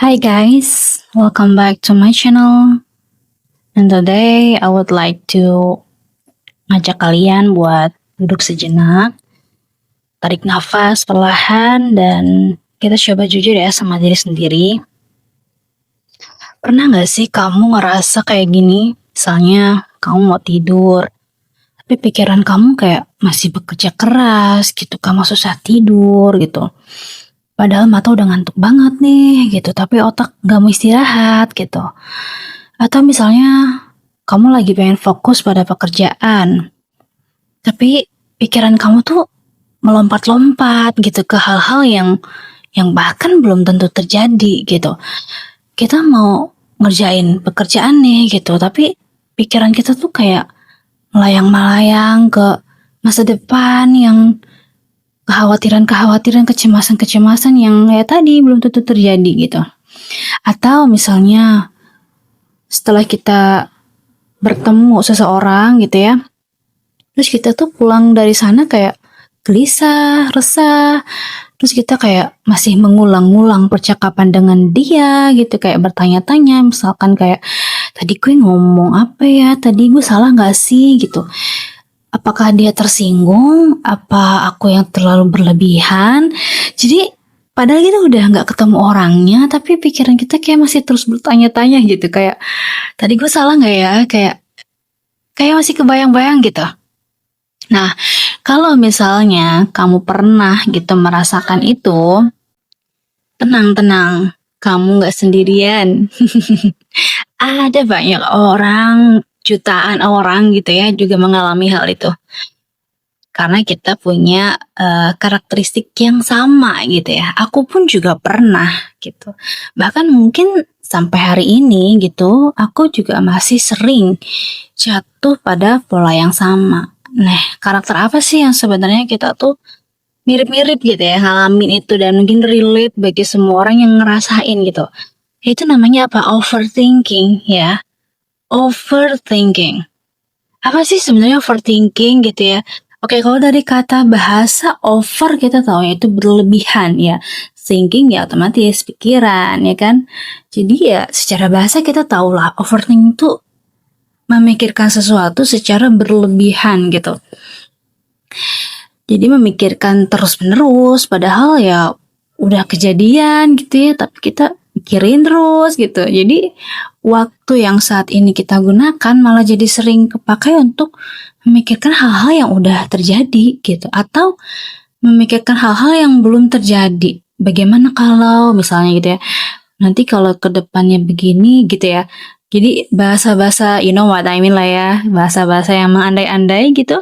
Hi guys, welcome back to my channel. And today I would like to ngajak kalian buat duduk sejenak, tarik nafas perlahan dan kita coba jujur ya sama diri sendiri. Pernah gak sih kamu ngerasa kayak gini? Misalnya kamu mau tidur, tapi pikiran kamu kayak masih bekerja keras gitu, kamu susah tidur gitu. Padahal mata udah ngantuk banget nih gitu, tapi otak gak mau istirahat gitu. Atau misalnya kamu lagi pengen fokus pada pekerjaan, tapi pikiran kamu tuh melompat-lompat gitu ke hal-hal yang bahkan belum tentu terjadi gitu. Kita mau ngerjain pekerjaan nih gitu, tapi pikiran kita tuh kayak melayang-melayang ke masa depan yang kekhawatiran-kekhawatiran, kecemasan-kecemasan yang ya tadi belum tentu terjadi gitu. Atau misalnya setelah kita bertemu seseorang gitu ya, terus kita tuh pulang dari sana kayak gelisah, resah, terus kita kayak masih mengulang-ulang percakapan dengan dia gitu, kayak bertanya-tanya misalkan kayak tadi gue ngomong apa ya, tadi gue salah gak sih gitu. Apakah dia tersinggung? Apa aku yang terlalu berlebihan? Jadi padahal kita udah gak ketemu orangnya, tapi pikiran kita kayak masih terus bertanya-tanya gitu. Kayak tadi gue salah gak ya? Kayak masih kebayang-bayang gitu. Nah, kalau misalnya kamu pernah gitu merasakan itu, tenang-tenang, kamu gak sendirian. Ada banyak orang, jutaan orang gitu ya juga mengalami hal itu. Karena kita punya karakteristik yang sama gitu ya. Aku pun juga pernah gitu. Bahkan mungkin sampai hari ini gitu, aku juga masih sering jatuh pada pola yang sama. Nah, karakter apa sih yang sebenarnya kita tuh mirip-mirip gitu ya ngalamin itu dan mungkin relate bagi semua orang yang ngerasain gitu. Itu namanya apa? Overthinking ya. Overthinking. Apa sih sebenarnya overthinking gitu ya? Oke, kalau dari kata bahasa over kita tahu ya itu berlebihan ya. Thinking ya otomatis pikiran ya kan. Jadi ya secara bahasa kita tahu lah overthinking itu memikirkan sesuatu secara berlebihan gitu. Jadi memikirkan terus-menerus padahal ya udah kejadian gitu ya, tapi kita mikirin terus gitu. Jadi waktu yang saat ini kita gunakan malah jadi sering kepakai untuk memikirkan hal-hal yang udah terjadi gitu, atau memikirkan hal-hal yang belum terjadi. Bagaimana kalau misalnya gitu ya, nanti kalau ke depannya begini gitu ya. Jadi bahasa-bahasa you know what I mean lah ya, bahasa-bahasa yang mengandai-andai gitu.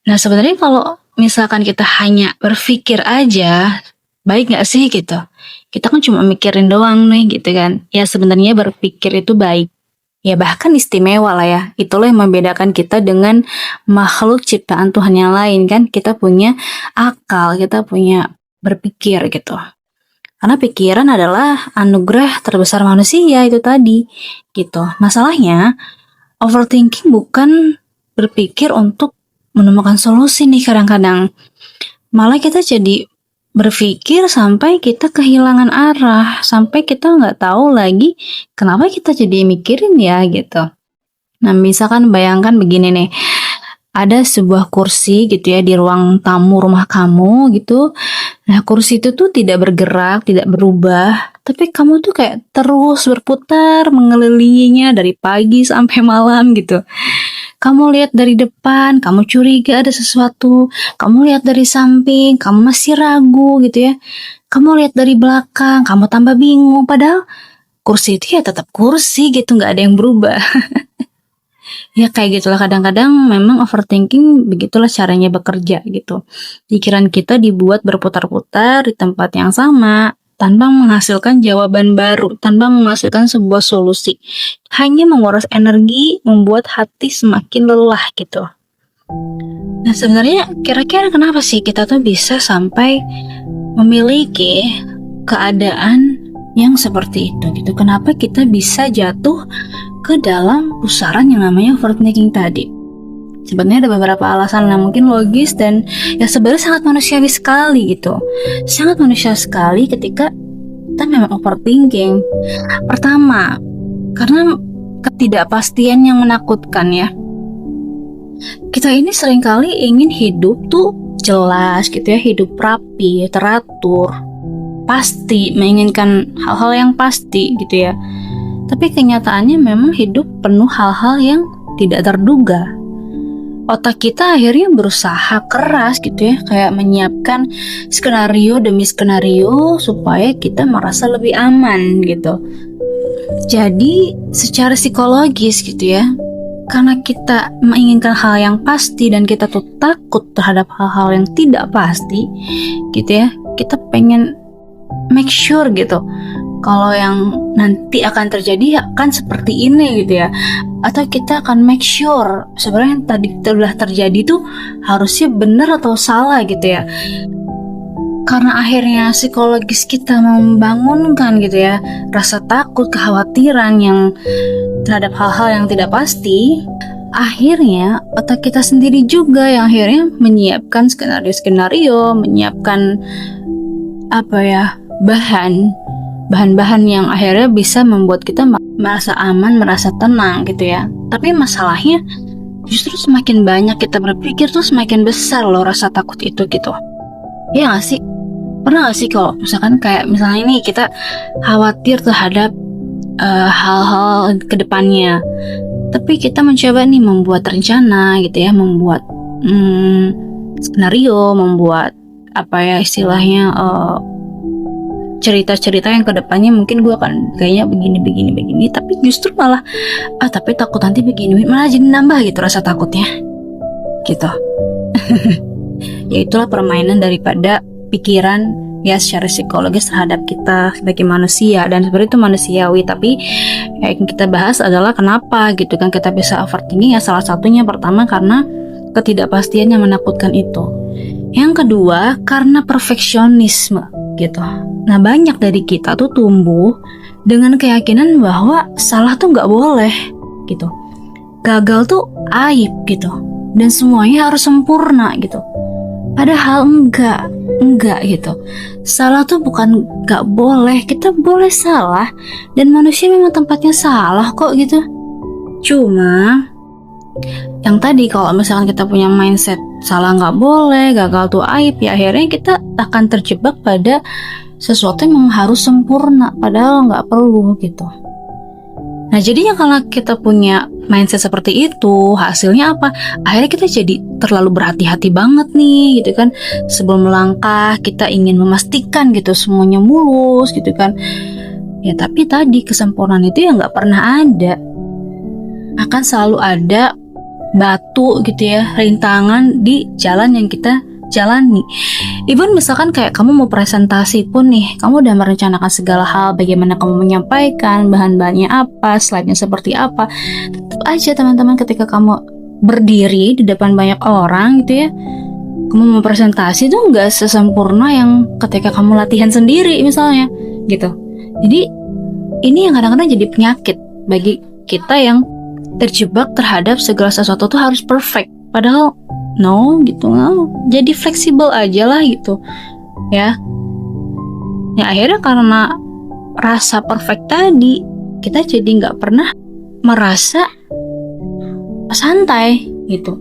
Nah sebenarnya kalau misalkan kita hanya berpikir aja, baik gak sih gitu? Kita kan cuma mikirin doang nih gitu kan. Ya sebenarnya berpikir itu baik. Ya bahkan istimewa lah ya. Itulah yang membedakan kita dengan makhluk ciptaan Tuhan yang lain kan. Kita punya akal, kita punya berpikir gitu. Karena pikiran adalah anugerah terbesar manusia itu tadi gitu. Masalahnya overthinking bukan berpikir untuk menemukan solusi nih kadang-kadang. Malah kita jadi berpikir sampai kita kehilangan arah, sampai kita nggak tahu lagi kenapa kita jadi mikirin ya gitu. Nah misalkan bayangkan begini nih, ada sebuah kursi gitu ya di ruang tamu rumah kamu gitu. Nah kursi itu tuh tidak bergerak, tidak berubah, tapi kamu tuh kayak terus berputar mengelilinginya dari pagi sampai malam gitu. Kamu lihat dari depan, kamu curiga ada sesuatu. Kamu lihat dari samping, kamu masih ragu gitu ya. Kamu lihat dari belakang, kamu tambah bingung. Padahal kursi itu ya tetap kursi gitu, nggak ada yang berubah. Ya kayak gitulah kadang-kadang memang overthinking begitulah caranya bekerja gitu. Pikiran kita dibuat berputar-putar di tempat yang sama, tanpa menghasilkan jawaban baru, tanpa menghasilkan sebuah solusi. Hanya menguras energi, membuat hati semakin lelah gitu. Nah sebenarnya kira-kira kenapa sih kita tuh bisa sampai memiliki keadaan yang seperti itu gitu? Kenapa kita bisa jatuh ke dalam pusaran yang namanya overthinking tadi? Sebenarnya ada beberapa alasan yang mungkin logis dan ya sebenarnya sangat manusiawi sekali gitu. Sangat manusia sekali ketika kita memang overthinking. Pertama, karena ketidakpastian yang menakutkan ya. Kita ini seringkali ingin hidup tuh jelas gitu ya, hidup rapi, teratur, pasti, menginginkan hal-hal yang pasti gitu ya. Tapi kenyataannya memang hidup penuh hal-hal yang tidak terduga. Otak kita akhirnya berusaha keras gitu ya, kayak menyiapkan skenario demi skenario supaya kita merasa lebih aman gitu. Jadi secara psikologis gitu ya, karena kita menginginkan hal yang pasti dan kita tuh takut terhadap hal-hal yang tidak pasti gitu ya, kita pengen make sure gitu kalau yang nanti akan terjadi akan seperti ini gitu ya, atau kita akan make sure sebenarnya yang tadi telah terjadi tuh harusnya benar atau salah gitu ya. Karena akhirnya psikologis kita membangunkan gitu ya rasa takut, kekhawatiran yang terhadap hal-hal yang tidak pasti, akhirnya otak kita sendiri juga yang akhirnya menyiapkan skenario-skenario, menyiapkan bahan-bahan yang akhirnya bisa membuat kita merasa aman, merasa tenang gitu ya. Tapi masalahnya justru semakin banyak kita berpikir tuh semakin besar loh rasa takut itu gitu. Ya gak sih? Pernah gak sih kalau misalkan kayak misalnya ini kita khawatir terhadap hal-hal kedepannya, tapi kita mencoba nih membuat rencana gitu ya, membuat skenario, membuat istilahnya cerita-cerita yang kedepannya mungkin gue akan kayaknya begini, tapi justru malah tapi takut nanti begini, malah jadi nambah gitu rasa takutnya gitu. Ya itulah permainan daripada pikiran ya secara psikologis terhadap kita sebagai manusia, dan sebenarnya itu manusiawi. Tapi yang kita bahas adalah kenapa gitu kan kita bisa overthinking ya. Salah satunya pertama karena ketidakpastian yang menakutkan itu. Yang kedua karena perfeksionisme gitu. Nah banyak dari kita tuh tumbuh dengan keyakinan bahwa salah tuh nggak boleh gitu, gagal tuh aib gitu, dan semuanya harus sempurna gitu. Padahal enggak gitu. Salah tuh bukan nggak boleh, kita boleh salah, dan manusia memang tempatnya salah kok gitu. Cuma yang tadi kalau misalkan kita punya mindset salah nggak boleh, gagal tuh aib, ya akhirnya kita akan terjebak pada sesuatu yang harus sempurna, padahal nggak perlu gitu. Nah jadinya kalau kita punya mindset seperti itu, hasilnya apa? Akhirnya kita jadi terlalu berhati-hati banget nih gitu kan. Sebelum melangkah kita ingin memastikan gitu semuanya mulus gitu kan. Ya tapi tadi kesempurnaan itu ya nggak pernah ada. Akan selalu ada batu gitu ya, rintangan di jalan yang kita jalani. Even misalkan kayak kamu mau presentasi pun nih, kamu udah merencanakan segala hal, bagaimana kamu menyampaikan, bahan-bahannya apa, slide-nya seperti apa. Tetap aja teman-teman, ketika kamu berdiri di depan banyak orang gitu ya, kamu mau presentasi tuh nggak sesempurna yang ketika kamu latihan sendiri misalnya gitu. Jadi ini yang kadang-kadang jadi penyakit bagi kita yang terjebak terhadap segala sesuatu tuh harus perfect. Padahal no gitu, jadi fleksibel aja lah gitu ya. Ya akhirnya karena rasa perfect tadi, kita jadi nggak pernah merasa santai gitu.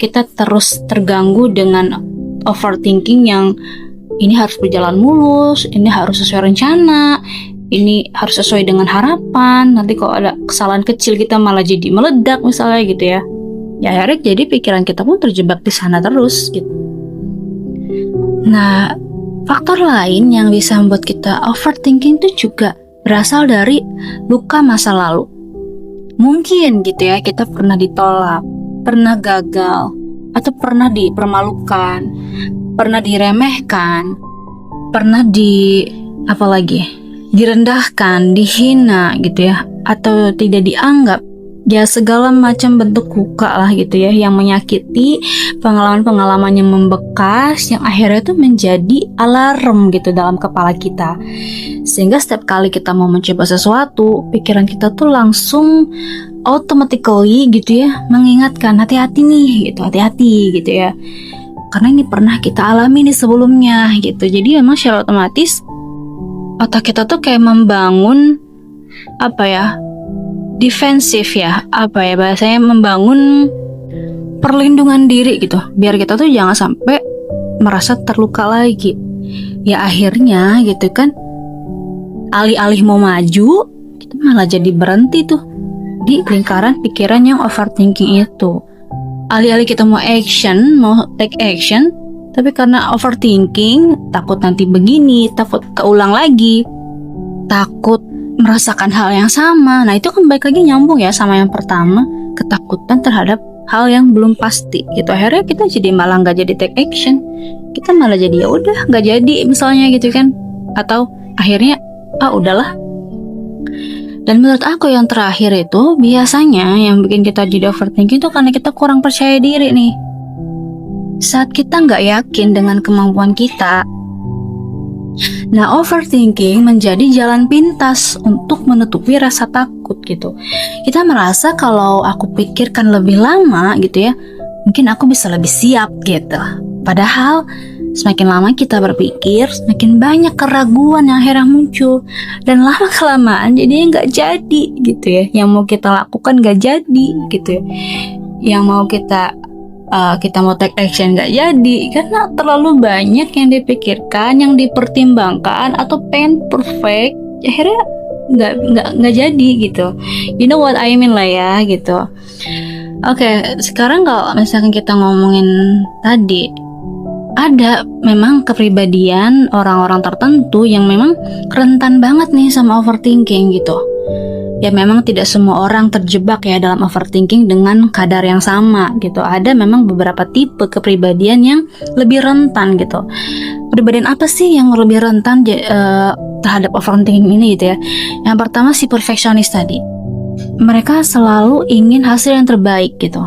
Kita terus terganggu dengan overthinking yang ini harus berjalan mulus, ini harus sesuai rencana, ini harus sesuai dengan harapan. Nanti kalau ada kesalahan kecil kita malah jadi meledak misalnya gitu ya. Ya akhirnya jadi pikiran kita pun terjebak di sana terus gitu. Nah, faktor lain yang bisa membuat kita overthinking itu juga berasal dari luka masa lalu. Mungkin gitu ya, kita pernah ditolak, pernah gagal, atau pernah dipermalukan, pernah diremehkan, pernah direndahkan, dihina gitu ya, atau tidak dianggap. Ya segala macam bentuk luka lah gitu ya, yang menyakiti, pengalaman-pengalaman yang membekas, yang akhirnya itu menjadi alarm gitu dalam kepala kita. Sehingga setiap kali kita mau mencoba sesuatu, pikiran kita tuh langsung automatically gitu ya mengingatkan, hati-hati nih gitu, hati-hati gitu ya, karena ini pernah kita alami nih sebelumnya gitu. Jadi memang secara otomatis otak kita tuh kayak membangun defensif bahasanya, membangun perlindungan diri gitu, biar kita tuh jangan sampai merasa terluka lagi. Ya akhirnya gitu kan, alih-alih mau maju, kita malah jadi berhenti tuh di lingkaran pikiran yang overthinking itu. Alih-alih kita mau take action, tapi karena overthinking, takut nanti begini, takut keulang lagi, takut merasakan hal yang sama. Nah itu kan balik lagi nyambung ya sama yang pertama, ketakutan terhadap hal yang belum pasti gitu. Akhirnya kita jadi malah nggak jadi take action, kita malah jadi ya udah nggak jadi misalnya gitu kan, atau akhirnya udahlah. Dan menurut aku yang terakhir itu biasanya yang bikin kita jadi overthinking itu karena kita kurang percaya diri nih. Saat kita nggak yakin dengan kemampuan kita, nah overthinking menjadi jalan pintas untuk menutupi rasa takut gitu. Kita merasa kalau aku pikirkan lebih lama gitu ya, mungkin aku bisa lebih siap gitu. Padahal semakin lama kita berpikir, semakin banyak keraguan yang akhirnya muncul. Dan lama-kelamaan jadinya nggak jadi gitu ya. Yang mau kita lakukan nggak jadi gitu ya. Yang mau kita mau take action nggak jadi. Karena terlalu banyak yang dipikirkan, yang dipertimbangkan, atau pengen perfect. Akhirnya nggak jadi gitu. You know what I mean lah ya gitu. Oke, sekarang kalau misalkan kita ngomongin tadi, ada memang kepribadian orang-orang tertentu yang memang rentan banget nih sama overthinking gitu. Ya memang tidak semua orang terjebak ya dalam overthinking dengan kadar yang sama gitu. Ada memang beberapa tipe kepribadian yang lebih rentan gitu. Kepribadian apa sih yang lebih rentan terhadap overthinking ini gitu ya? Yang pertama si perfeksionis tadi. Mereka selalu ingin hasil yang terbaik gitu.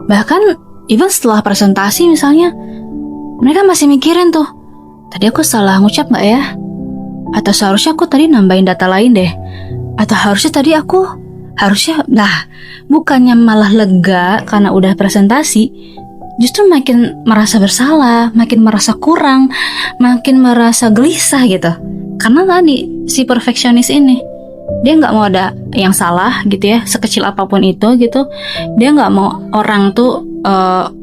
Bahkan even setelah presentasi misalnya, mereka masih mikirin tuh, tadi aku salah ngucap gak ya? Atau seharusnya aku tadi nambahin data lain deh? Atau bukannya malah lega karena udah presentasi, justru makin merasa bersalah, makin merasa kurang, makin merasa gelisah gitu. Karena tadi si perfeksionis ini, dia nggak mau ada yang salah gitu ya, sekecil apapun itu gitu. Dia nggak mau orang tuh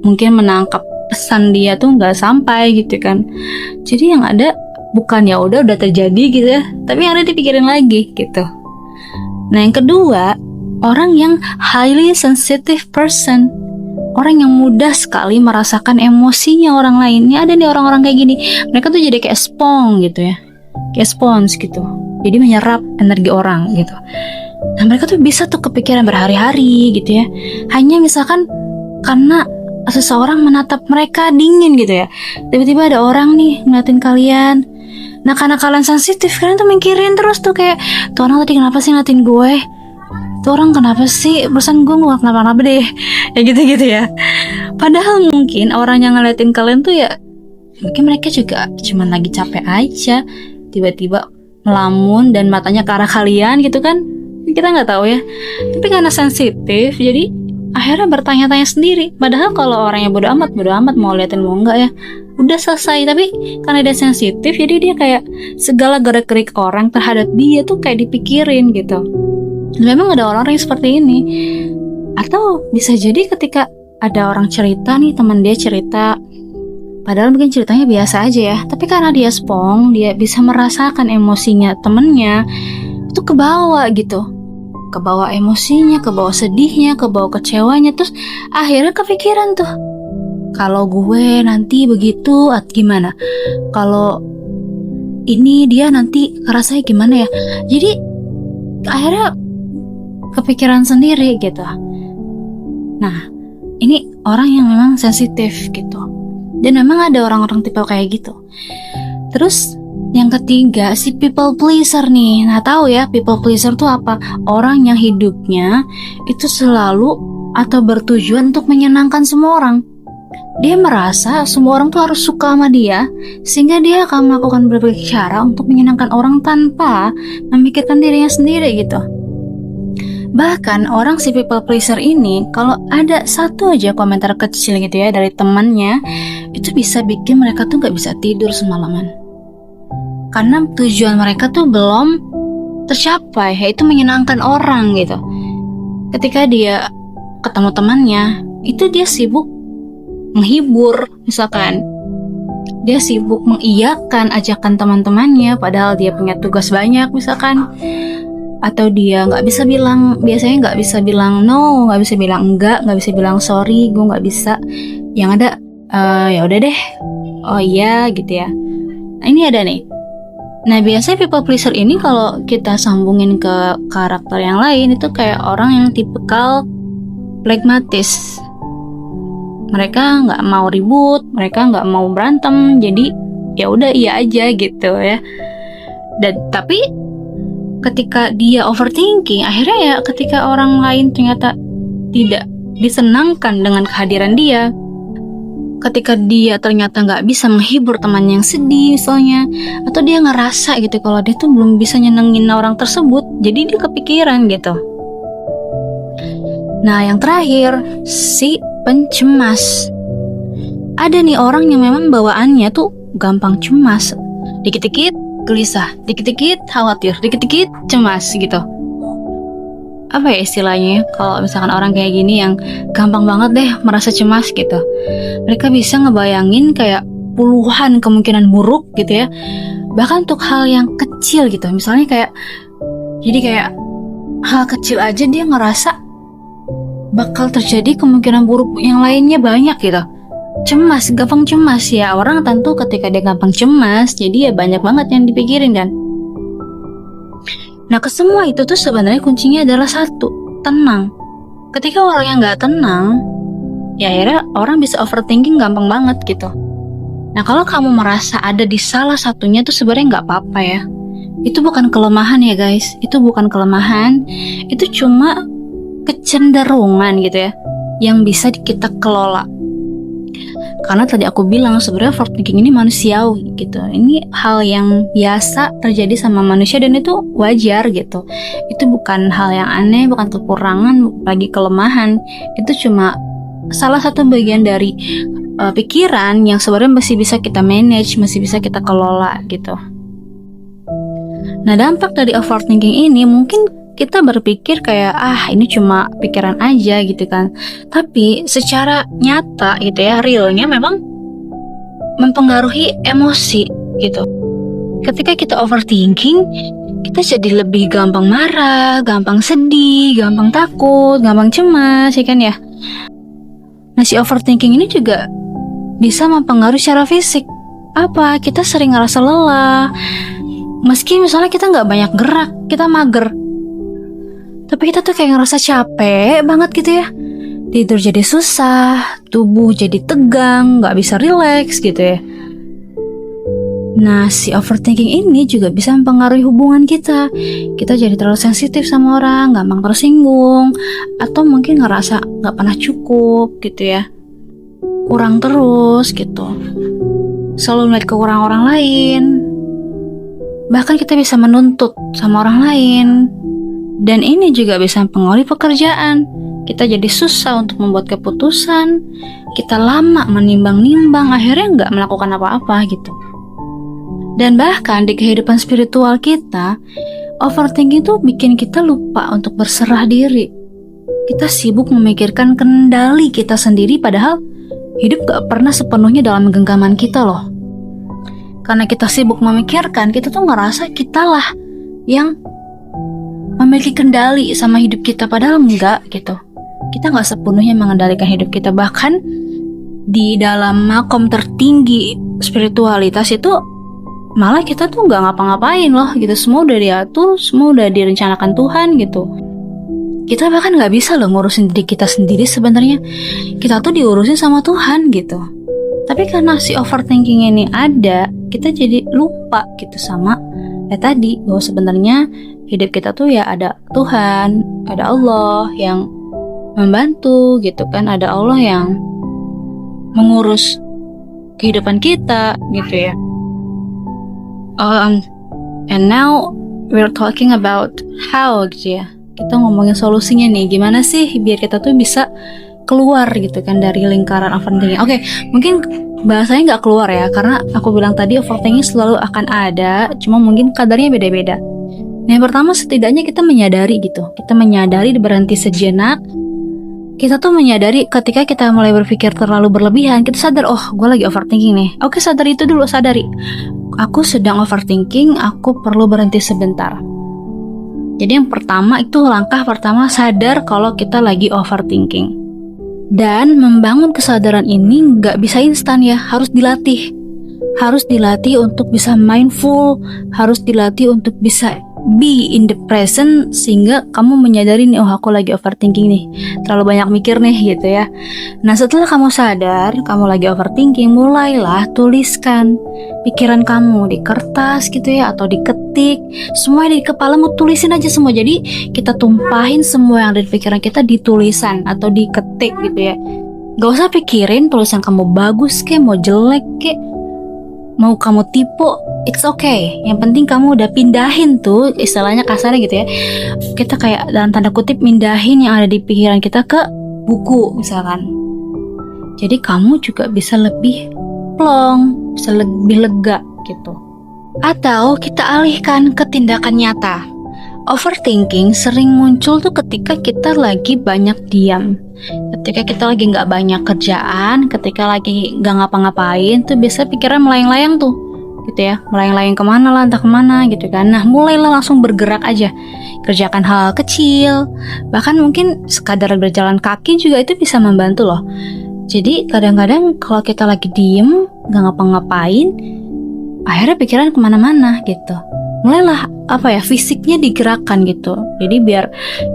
mungkin menangkap pesan dia tuh nggak sampai gitu kan. Jadi yang ada bukan ya udah terjadi gitu ya, tapi yang ada dipikirin lagi gitu. Nah yang kedua, orang yang highly sensitive person, orang yang mudah sekali merasakan emosinya orang lain. Ini ada nih orang-orang kayak gini, mereka tuh jadi kayak spons gitu ya, kayak spons gitu. Jadi menyerap energi orang gitu. Nah mereka tuh bisa tuh kepikiran berhari-hari gitu ya, hanya misalkan karena seseorang menatap mereka dingin gitu ya. Tiba-tiba ada orang nih ngeliatin kalian. Nah karena kalian sensitif, kalian tuh mikirin terus tuh kayak, tuh orang tadi kenapa sih ngeliatin gue? Tuh orang kenapa sih? Barusan gue gak kenapa-napa deh. Ya gitu-gitu ya. Padahal mungkin orang yang ngeliatin kalian tuh ya, mungkin mereka juga cuman lagi capek aja. Tiba-tiba melamun dan matanya ke arah kalian gitu kan. Kita gak tahu ya. Tapi karena sensitif, jadi akhirnya bertanya-tanya sendiri. Padahal kalau orangnya bodo amat mau liatin mau enggak ya, udah selesai. Tapi karena dia sensitif, jadi dia kayak segala gerak-gerik orang terhadap dia tuh kayak dipikirin gitu. Dan memang ada orang-orang yang seperti ini. Atau bisa jadi ketika ada orang cerita nih, teman dia cerita, padahal mungkin ceritanya biasa aja ya, tapi karena dia spong, dia bisa merasakan emosinya temennya, itu kebawa gitu, kebawa emosinya, kebawa sedihnya, kebawa kecewanya. Terus akhirnya kepikiran tuh, kalau gue nanti begitu gimana, kalau ini dia nanti rasanya gimana ya. Jadi akhirnya kepikiran sendiri gitu. Nah ini orang yang memang sensitif gitu, dan memang ada orang-orang tipe kayak gitu. Terus yang ketiga, si people pleaser nih. Nah tahu ya people pleaser tuh apa? Orang yang hidupnya itu selalu atau bertujuan untuk menyenangkan semua orang. Dia merasa semua orang tuh harus suka sama dia, sehingga dia akan melakukan berbagai cara untuk menyenangkan orang tanpa memikirkan dirinya sendiri gitu. Bahkan orang si people pleaser ini, kalau ada satu aja komentar kecil gitu ya dari temannya, itu bisa bikin mereka tuh gak bisa tidur semalaman. karena tujuan mereka tuh belum tercapai, yaitu menyenangkan orang gitu. Ketika dia ketemu temannya, itu dia sibuk menghibur, misalkan dia sibuk mengiyakan ajakan teman-temannya padahal dia punya tugas banyak misalkan, atau dia biasanya nggak bisa bilang no, nggak bisa bilang enggak, nggak bisa bilang sorry, gue nggak bisa. Yang ada ya udah deh, oh iya gitu ya. Nah ini ada nih. Nah biasanya people pleaser ini kalau kita sambungin ke karakter yang lain, itu kayak orang yang tipikal pragmatis. Mereka nggak mau ribut, mereka nggak mau berantem, jadi ya udah iya aja gitu ya. Dan tapi ketika dia overthinking, akhirnya ya ketika orang lain ternyata tidak disenangkan dengan kehadiran dia, ketika dia ternyata nggak bisa menghibur teman yang sedih misalnya, atau dia ngerasa gitu kalau dia tuh belum bisa nyenengin orang tersebut, jadi dia kepikiran gitu. Nah yang terakhir, si pencemas. Ada nih orang yang memang bawaannya tuh gampang cemas, dikit-dikit gelisah, dikit-dikit khawatir, dikit-dikit cemas gitu. Apa ya istilahnya, kalau misalkan orang kayak gini yang gampang banget deh merasa cemas gitu, mereka bisa ngebayangin kayak puluhan kemungkinan buruk gitu ya, bahkan untuk hal yang kecil gitu. Misalnya kayak, jadi kayak hal kecil aja dia ngerasa bakal terjadi kemungkinan buruk yang lainnya banyak gitu. Cemas, gampang cemas ya. Orang tentu ketika dia gampang cemas, jadi ya banyak banget yang dipikirin kan. Nah kesemua itu tuh sebenarnya kuncinya adalah satu, tenang. Ketika orang yang gak tenang, ya akhirnya orang bisa overthinking gampang banget gitu. Nah kalau kamu merasa ada di salah satunya tuh sebenarnya gak apa-apa ya. Itu bukan kelemahan ya guys, itu bukan kelemahan. Itu cuma kecenderungan gitu ya, yang bisa kita kelola. Karena tadi aku bilang sebenarnya overthinking ini manusiawi gitu. Ini hal yang biasa terjadi sama manusia dan itu wajar gitu. Itu bukan hal yang aneh, bukan kekurangan, lagi kelemahan. Itu cuma salah satu bagian dari pikiran yang sebenarnya masih bisa kita manage, masih bisa kita kelola gitu. Nah dampak dari overthinking ini mungkin kita berpikir kayak ini cuma pikiran aja gitu kan. Tapi secara nyata gitu ya, realnya memang mempengaruhi emosi gitu. Ketika kita overthinking, kita jadi lebih gampang marah, gampang sedih, gampang takut, gampang cemas ya kan ya. Nah si overthinking ini juga bisa mempengaruhi secara fisik. Apa? Kita sering ngerasa lelah. Meski misalnya kita nggak banyak gerak, kita mager, tapi kita tuh kayak ngerasa capek banget gitu ya. Tidur jadi susah, tubuh jadi tegang, gak bisa rileks gitu ya. Nah si overthinking ini juga bisa mempengaruhi hubungan kita. Kita jadi terlalu sensitif sama orang, gampang tersinggung, atau mungkin ngerasa gak pernah cukup gitu ya, kurang terus gitu, selalu melihat kekurangan orang lain. Bahkan kita bisa menuntut sama orang lain. Dan ini juga bisa mempengaruhi pekerjaan. Kita jadi susah untuk membuat keputusan. Kita lama menimbang-nimbang, akhirnya nggak melakukan apa-apa gitu. Dan bahkan di kehidupan spiritual kita, overthinking tuh bikin kita lupa untuk berserah diri. Kita sibuk memikirkan kendali kita sendiri, padahal hidup gak pernah sepenuhnya dalam genggaman kita loh. Karena kita sibuk memikirkan, kita tuh ngerasa kitalah yang memiliki kendali sama hidup kita, padahal enggak gitu. Kita nggak sepenuhnya mengendalikan hidup kita. Bahkan di dalam makom tertinggi spiritualitas itu malah kita tuh nggak ngapa-ngapain loh gitu. Semua udah diatur, semua udah direncanakan Tuhan gitu. Kita bahkan nggak bisa loh ngurusin diri kita sendiri sebenarnya. Kita tuh diurusin sama Tuhan gitu. Tapi karena si overthinking ini ada, kita jadi lupa gitu sama tadi bahwa sebenarnya hidup kita tuh ya ada Tuhan, ada Allah yang membantu gitu kan, ada Allah yang mengurus kehidupan kita gitu ya. And now we're talking about how gitu ya. Kita ngomongin solusinya nih, gimana sih biar kita tuh bisa keluar gitu kan dari lingkaran overthinking. Oke, mungkin bahasanya nggak keluar ya, karena aku bilang tadi overthinking selalu akan ada, cuma mungkin kadarnya beda-beda. Yang pertama, setidaknya kita menyadari gitu, kita menyadari, berhenti sejenak. Kita tuh menyadari ketika kita mulai berpikir terlalu berlebihan, kita sadar, oh gue lagi overthinking nih. Oke, sadar itu dulu, sadari aku sedang overthinking, aku perlu berhenti sebentar. Jadi yang pertama itu, langkah pertama, sadar kalau kita lagi overthinking. Dan membangun kesadaran ini nggak bisa instan ya, harus dilatih. Harus dilatih untuk bisa mindful, harus dilatih untuk bisa be in the present, sehingga kamu menyadari nih, oh aku lagi overthinking nih, terlalu banyak mikir nih gitu ya. Nah setelah kamu sadar kamu lagi overthinking, mulailah tuliskan pikiran kamu di kertas gitu ya, atau diketik, semua di kepalamu tulisin aja semua. Jadi kita tumpahin semua yang ada di pikiran kita di tulisan atau diketik gitu ya. Gak usah pikirin tulisan kamu bagus kek, mau jelek kek, mau kamu tipe, it's okay. Yang penting kamu udah pindahin tuh, istilahnya kasarnya gitu ya, kita kayak dalam tanda kutip mindahin yang ada di pikiran kita ke buku misalkan. Jadi kamu juga bisa lebih plong, bisa lebih lega gitu. Atau kita alihkan ke tindakan nyata. Overthinking sering muncul tuh ketika kita lagi banyak diam, ketika kita lagi nggak banyak kerjaan, ketika lagi nggak ngapa-ngapain tuh biasa pikiran melayang-layang tuh gitu ya, melayang-layang kemana lah, entah kemana gitu kan. Nah mulailah langsung bergerak aja, kerjakan hal kecil, bahkan mungkin sekadar berjalan kaki juga itu bisa membantu loh. Jadi kadang-kadang kalau kita lagi diem nggak ngapa-ngapain, akhirnya pikiran kemana-mana gitu. Mulailah fisiknya digerakkan gitu, jadi biar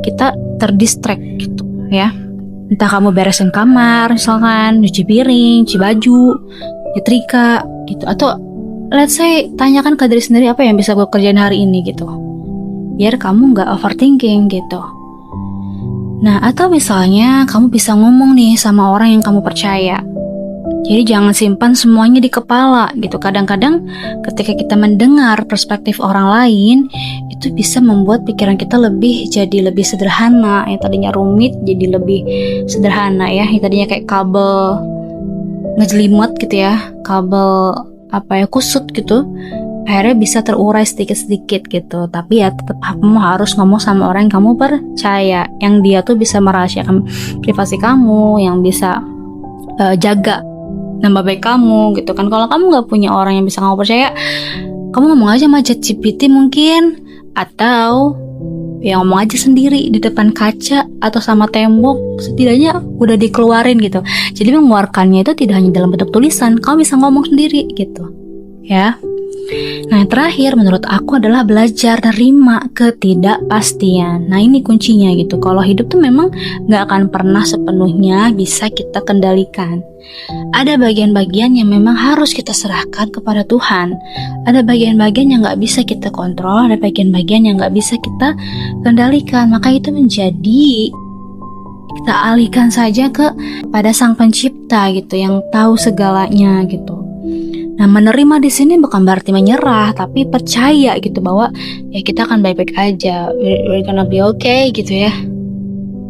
kita terdistract gitu ya. Entah kamu beresin kamar misalkan, nyuci piring, cuci baju, nyetrika gitu, atau let's say tanyakan ke diri sendiri, apa yang bisa gue kerjain hari ini gitu, biar kamu gak overthinking gitu. Nah atau misalnya kamu bisa ngomong nih sama orang yang kamu percaya. Jadi jangan simpan semuanya di kepala gitu. Kadang-kadang ketika kita mendengar perspektif orang lain, itu bisa membuat pikiran kita jadi lebih sederhana. Yang tadinya rumit jadi lebih sederhana ya. Yang tadinya kayak kabel ngejelimet gitu ya, kabel kusut gitu, akhirnya bisa terurai sedikit-sedikit gitu. Tapi ya tetap kamu harus ngomong sama orang yang kamu percaya, yang dia tuh bisa merahasiakan privasi kamu, yang bisa jaga nama baik kamu gitu kan. Kalau kamu nggak punya orang yang bisa kamu percaya, kamu ngomong aja sama ChatGPT mungkin, atau ya ngomong aja sendiri di depan kaca atau sama tembok, setidaknya udah dikeluarin gitu. Jadi mengeluarkannya itu tidak hanya dalam bentuk tulisan, kamu bisa ngomong sendiri gitu ya. Nah yang terakhir menurut aku adalah belajar terima ketidakpastian. Nah ini kuncinya gitu. Kalau hidup tuh memang gak akan pernah sepenuhnya bisa kita kendalikan. Ada bagian-bagian yang memang harus kita serahkan kepada Tuhan. Ada bagian-bagian yang gak bisa kita kontrol, ada bagian-bagian yang gak bisa kita kendalikan. Maka itu menjadi, kita alihkan saja kepada Sang Pencipta gitu, yang tahu segalanya gitu. Nah menerima di sini bukan berarti menyerah, tapi percaya gitu bahwa ya kita akan baik-baik aja, we're gonna be okay gitu ya.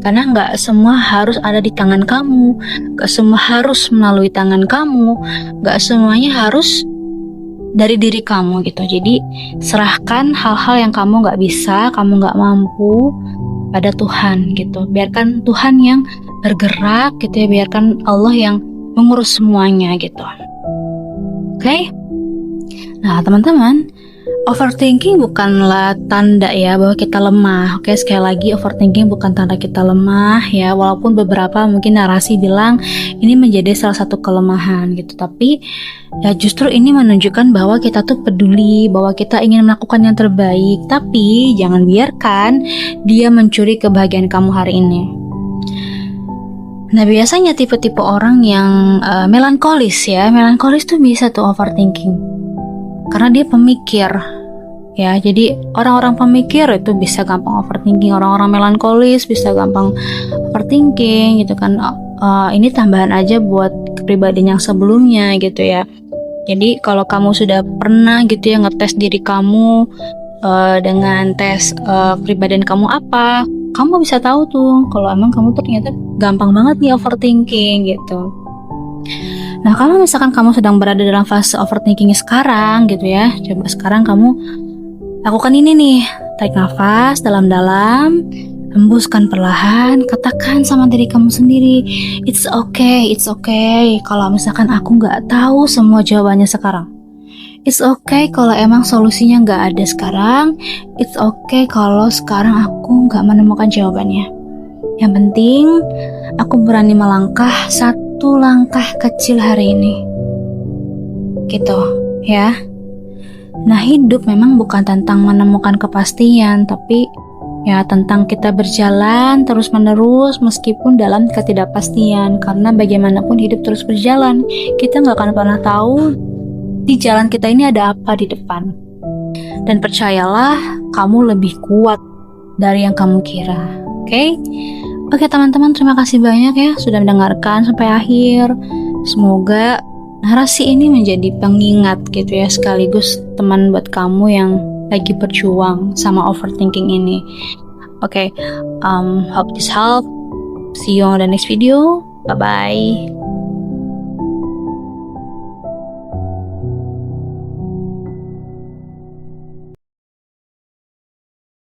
Karena nggak semua harus ada di tangan kamu, nggak semua harus melalui tangan kamu, nggak semuanya harus dari diri kamu gitu. Jadi serahkan hal-hal yang kamu nggak bisa, kamu nggak mampu pada Tuhan gitu. Biarkan Tuhan yang bergerak gitu ya, biarkan Allah yang mengurus semuanya gitu. Oke? Nah teman-teman, overthinking bukanlah tanda ya bahwa kita lemah. Oke, sekali lagi overthinking bukan tanda kita lemah ya. Walaupun beberapa mungkin narasi bilang ini menjadi salah satu kelemahan gitu. Tapi ya justru ini menunjukkan bahwa kita tuh peduli, bahwa kita ingin melakukan yang terbaik. Tapi jangan biarkan dia mencuri kebahagiaan kamu hari ini. Nah biasanya tipe-tipe orang yang melankolis ya, melankolis tuh bisa tuh overthinking karena dia pemikir ya. Jadi orang-orang pemikir itu bisa gampang overthinking, orang-orang melankolis bisa gampang overthinking gitu kan. Ini tambahan aja buat kepribadian yang sebelumnya gitu ya. Jadi kalau kamu sudah pernah gitu ya ngetes diri kamu dengan tes kepribadian kamu apa, kamu bisa tahu tuh kalau emang kamu tuh ternyata gampang banget nih overthinking gitu. Nah, kalau misalkan kamu sedang berada dalam fase overthinking sekarang gitu ya, coba sekarang kamu lakukan ini nih. Tarik nafas dalam-dalam, hembuskan perlahan, katakan sama diri kamu sendiri, it's okay kalau misalkan aku nggak tahu semua jawabannya sekarang. It's okay kalau emang solusinya nggak ada sekarang. It's okay kalau sekarang aku nggak menemukan jawabannya. Yang penting, aku berani melangkah satu langkah kecil hari ini. Gitu, ya. Nah, hidup memang bukan tentang menemukan kepastian, tapi ya tentang kita berjalan terus-menerus meskipun dalam ketidakpastian. Karena bagaimanapun hidup terus berjalan, kita nggak akan pernah tahu di jalan kita ini ada apa di depan. Dan percayalah, kamu lebih kuat dari yang kamu kira. Oke teman-teman, terima kasih banyak ya sudah mendengarkan sampai akhir. Semoga narasi ini menjadi pengingat gitu ya, sekaligus teman buat kamu yang lagi berjuang sama overthinking ini. Hope this help. See you on the next video. Bye-bye.